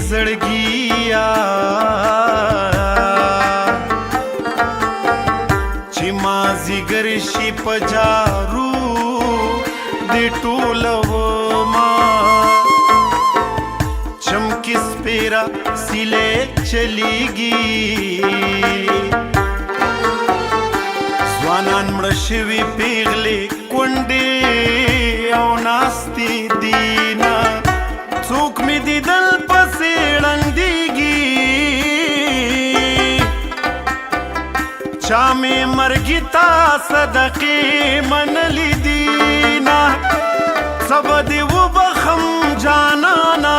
زړګیا چې مازیګر شي په جارو د ټولوما چمکی سپیرا سیلې چلیږي ځوانان مړه شوي پیغلې کونډې او ناستې دینه څوک مې دیدل پسې ړندېږي چا مې مرګي تا صدقې منلې دینه څه به دې وبخم جانانه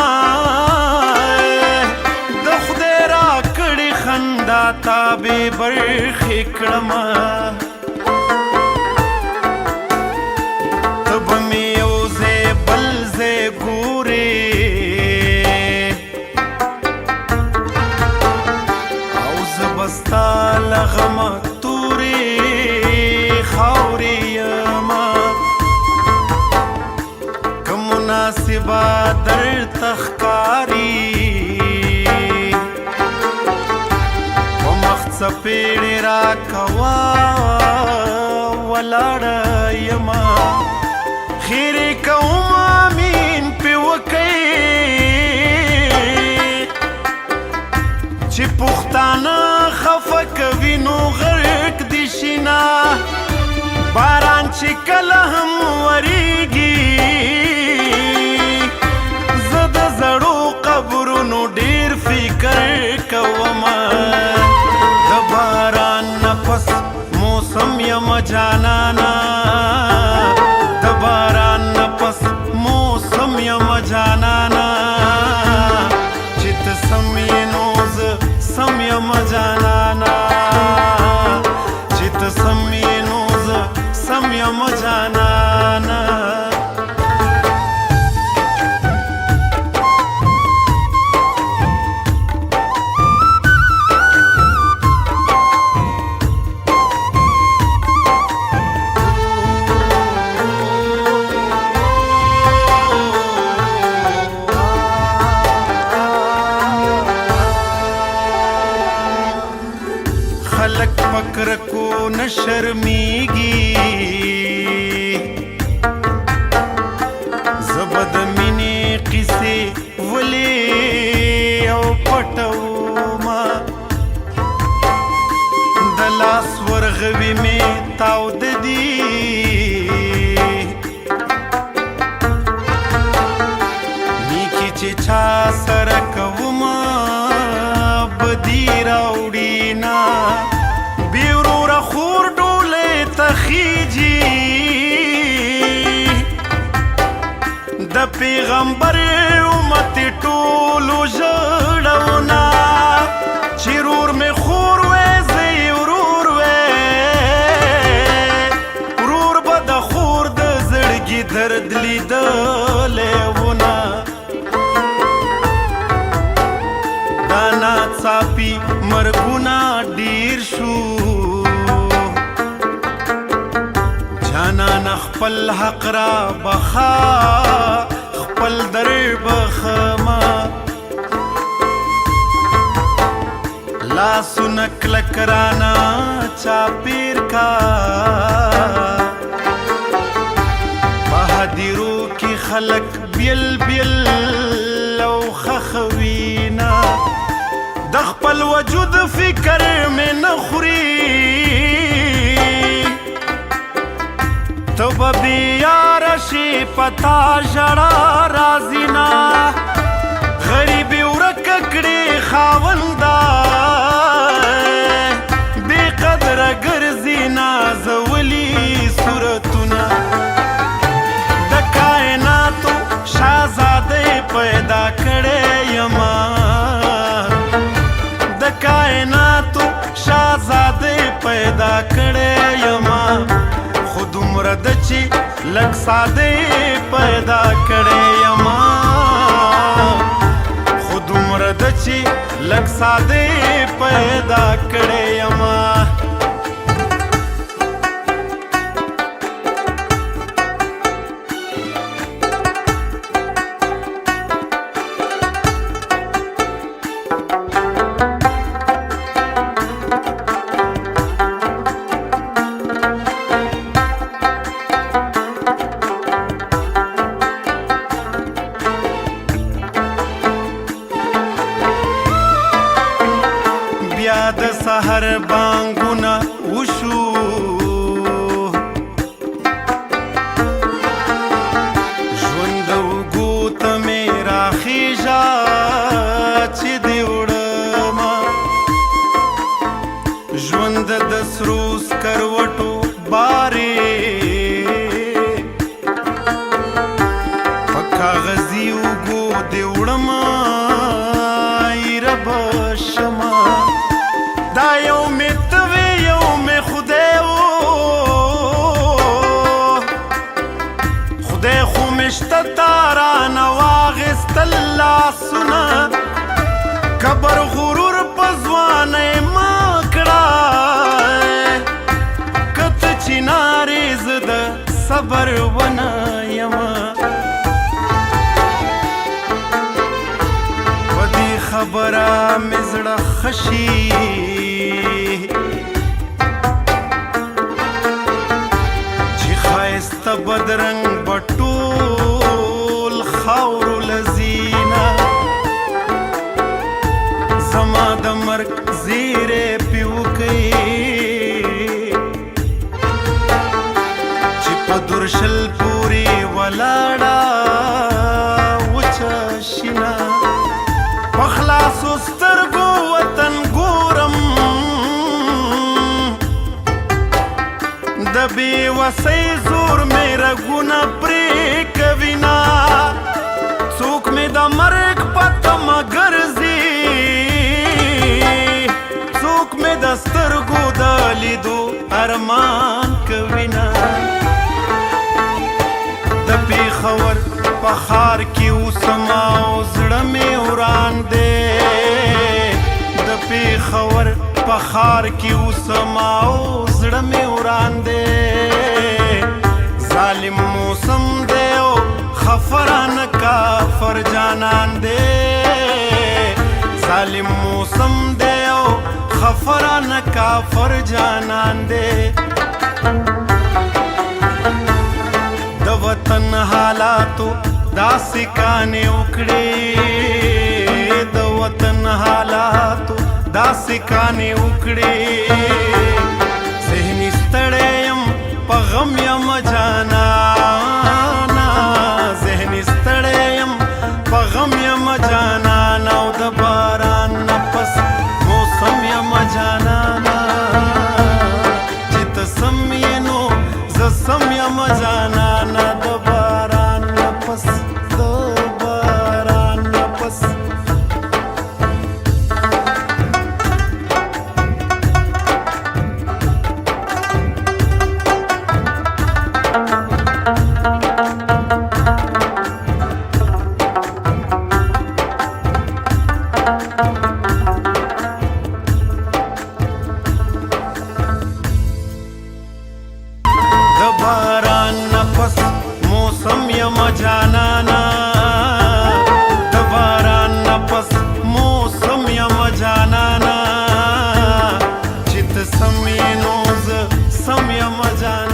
د خدای راکړې خندا تا بې برخې کړمه ته به مې یو ځای بل ځای ګورې ستا لغمه تورې خاورې یما که مناسبه درته ښکاري په مخ څپېړې راکوه ولاړه یما خیرې کوم امین پې وکئ چې پښتانه خفه کوي نو غرق دي شینا باران چې کله هم وریږي زه د زړو قبرونو ډېر فکر کومه د باران نه پس موسم یم جانانا د باران نه پس موسم یم جانانا چې ته سم یې نو زه سم یم جانانا چې ته سم یې نو زه سم یم جانانا خلق فکر کو نه شرمیږي زه د مینې قصې ولې او پټومه د لاس ورغوي مې تاوده دي نیکي چې چا سره کومه بدي راوړي نه خور ډولې تخیجي د پیغمبر امت ټولو ژړونه چې رور مې خور وې زه یې ورور وې ورور به د خور د زړګي درد لیدلی ونه دا ناڅاپي مرګونه ډېر شو جانان خپل حق را بخا خپل در بخما لاسونه کلک رانا چاپیر کا بهادرو کی خلق بیل بیل او خخوینا د خپل وجود فکر مې نه خوري تو به بیا راشي پتا ژړا راځي نه غریبي ورکه کړې خاونده بې قدره ګرځي نازولي صورت پیدا کړی یما خو دومره ده چې لږ ساده پیدا کړی یما خو دومره ده چې لږ ساده پیدا کړی یما بیا د سحر بانګونه وشو ژوند د اوږو ته مې راخیژه چې دې وړمه ژوند د سرو سکروټو بارې په کاغذي اوږو دې وړمه ایره به شمه دا یو مې ته وې یو مې خدای و خدای خو مې شته تا رانه واخیستل لاسونه کبر غرور په ځوانۍ مه کړه که ته چینارې زه د صبر ونه یمه په دې خبره مې زړه ښه شي چې ښایسته بدرنګ به ټول خاورو لذینه زما د مرګ زیری پې وکئ چې په درشل پورې ولاړه وچه شینه په خلاصو سترګو وطن ګورم د بې وسۍ زور مې رګونه پرې کوینه څوک مې د مرګ په تمه ګرځي څوک مې د سترګو د لیدو ارمان کوینه د پېښور په ښار کې اوسمه او زړه مې وران دی د پېښور په ښار کې اوسمه او زړه مې وران دی ظالم موسم دی او خفرانه کافر جانان دی ظالم موسم دی او خفرانه کافر جانان دی د وطن حالاتو داسې کانې وکړې د وطن حالاتو داسې کانې وکړې ذهني ستړی یم په غم یم جانانا ذهني ستړی یم په غم یم جانانا او د باران نه پس موسم یم جانانا چې ته سم یې نو زه سم یم جانانا د باران نه پس د باران نه پس باران نفس موسم یم جانانا د باران نفس موسم یم جانانا چې ته سم یې نو زه سم یم جانانا